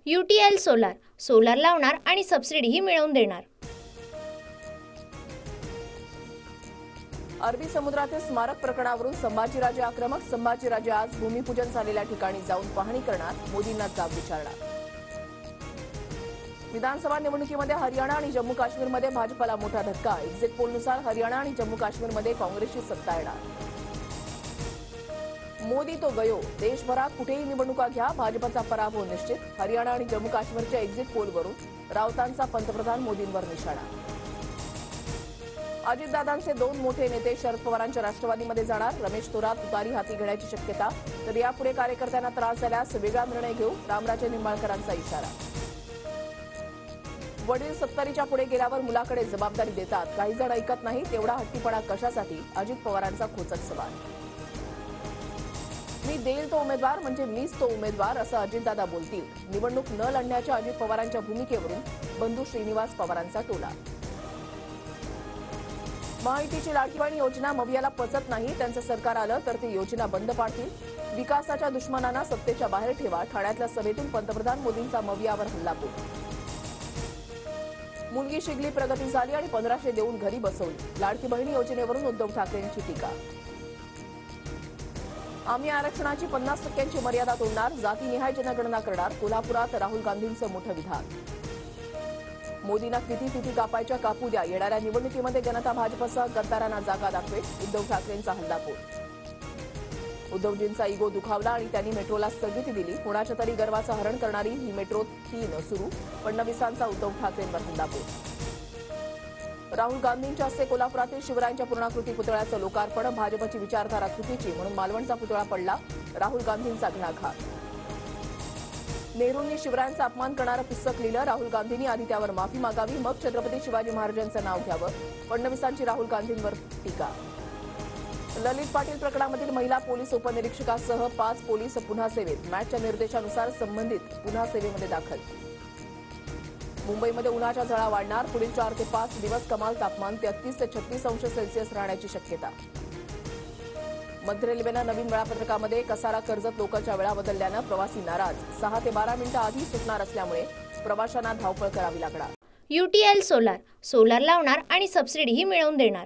UTL solar solar लावणार आणि सबसिडीही मिळवून देणार। अरबी समुद्रातील स्मारक प्रकरणावरून संभाजीराजे आक्रमक। संभाजीराजे आज भूमिपूजन झालेल्या ठिकाणी जाऊन पाहणी करणार, मोदींना जाब विचारणार। विधानसभा निवडणुकीमध्ये हरियाणा आणि जम्मू काश्मीरमध्ये भाजपला मोठा धक्का। एक्झिट पोलनुसार हरियाणा आणि जम्मू काश्मीरमध्ये काँग्रेसची सत्ता येणार। मोदी तो गयो, देशभरात कुठेही निवडणुका घ्या, भाजपचा पराभव निश्चित। हरियाणा आणि जम्मू काश्मीरच्या एक्झिट पोलवरून राऊतांचा पंतप्रधान मोदींवर निशाणा। अजितदादांचे दोन मोठे नेते शरद पवारांच्या राष्ट्रवादीमध्ये जाणार। रमेश थोरात तुतारी हाती घेण्याची शक्यता, तर यापुढे कार्यकर्त्यांना त्रास झाल्यास वेगळा निर्णय घेऊ, रामराजे निंबाळकरांचा इशारा। वडील 70च्या पुढे गेल्यावर मुलाकडे जबाबदारी देतात, काही जण ऐकत नाही, तेवढा हट्टीपणा कशासाठी, अजित पवारांचा खोचक सवाल। मी देईल तो उमेदवार म्हणजे मीच तो उमेदवार, असं अजितदादा बोलतील। निवडणूक न लढण्याच्या अजित पवारांच्या भूमिकेवरून बंधू श्रीनिवास पवारांचा टोला। महायुतीची लाडकी बहीण योजना मवियाला पचत नाही, त्यांचं सरकार आलं तर ती योजना बंद पाडतील। विकासाच्या दुश्मनांना सत्तेच्या बाहेर ठेवा, ठाण्यातल्या सभेतून पंतप्रधान मोदींचा मवियावर हल्लाबोल। मुलगी शिगली, प्रगती झाली आणि 1500 देऊन घरी बसवली, लाडकी बहीण योजनेवरून उद्धव ठाकरेंची टीका। आम्ही आरक्षणाची 50% मर्यादा तोडणार, जातीनिहाय जनगणना करणार, कोल्हापुरात राहुल गांधींचं मोठं विधान। मोदींना किती कापायच्या कापू द्या, येणाऱ्या निवडणुकीमध्ये जनता भाजपसह गद्दारांना जागा दाखवेल, उद्धव ठाकरेंचा हल्लाबोल। उद्धवजींचा इगो दुखावला आणि त्यांनी मेट्रोला स्थगिती दिली, कोणाच्या तरी गर्वाचं हरण करणारी ही मेट्रो 3 सुरू, फडणवीसांचा उद्धव ठाकरेंवर हल्लाबोल। राहुल गांधींच्या हस्ते कोल्हापुरातील शिवरायांच्या पूर्णाकृती पुतळ्याचं लोकार्पण, भाजपची विचारधारा चुकीची म्हणून मालवणचा पुतळा पडला, राहुल गांधींचा घणाघात। नेहरूंनी शिवरायांचा अपमान करणारं पुस्तक लिहिलं, राहुल गांधींनी आधी त्यावर माफी मागावी, मग छत्रपती शिवाजी महाराजांचं नाव घ्यावं, फडणवीसांची राहुल गांधींवर टीका। ललित पाटील प्रकरणामधील महिला पोलीस उपनिरीक्षकासह 5 पोलीस पुन्हा सेवेत, मॅचच्या निर्देशानुसार संबंधित पुन्हा सेवेमध्ये दाखल। मुंबईमध्ये उन्हाच्या झळा वाढणार, पुढील 4 ते 5 दिवस कमाल तापमान 33 ते 36 अंश सेल्सिअस राहण्याची शक्यता। मध्य रेल्वेनं नवीन वेळापत्रकामध्ये कसारा कर्जत लोकलच्या वेळा बदलल्यानं प्रवासी नाराज, 6 ते 12 मिनिटं आधी सुटणार असल्यामुळे प्रवाशांना धावपळ करावी लागणार। UTL सोलार सोलार लावणार आणि सबसिडीही मिळवून देणार।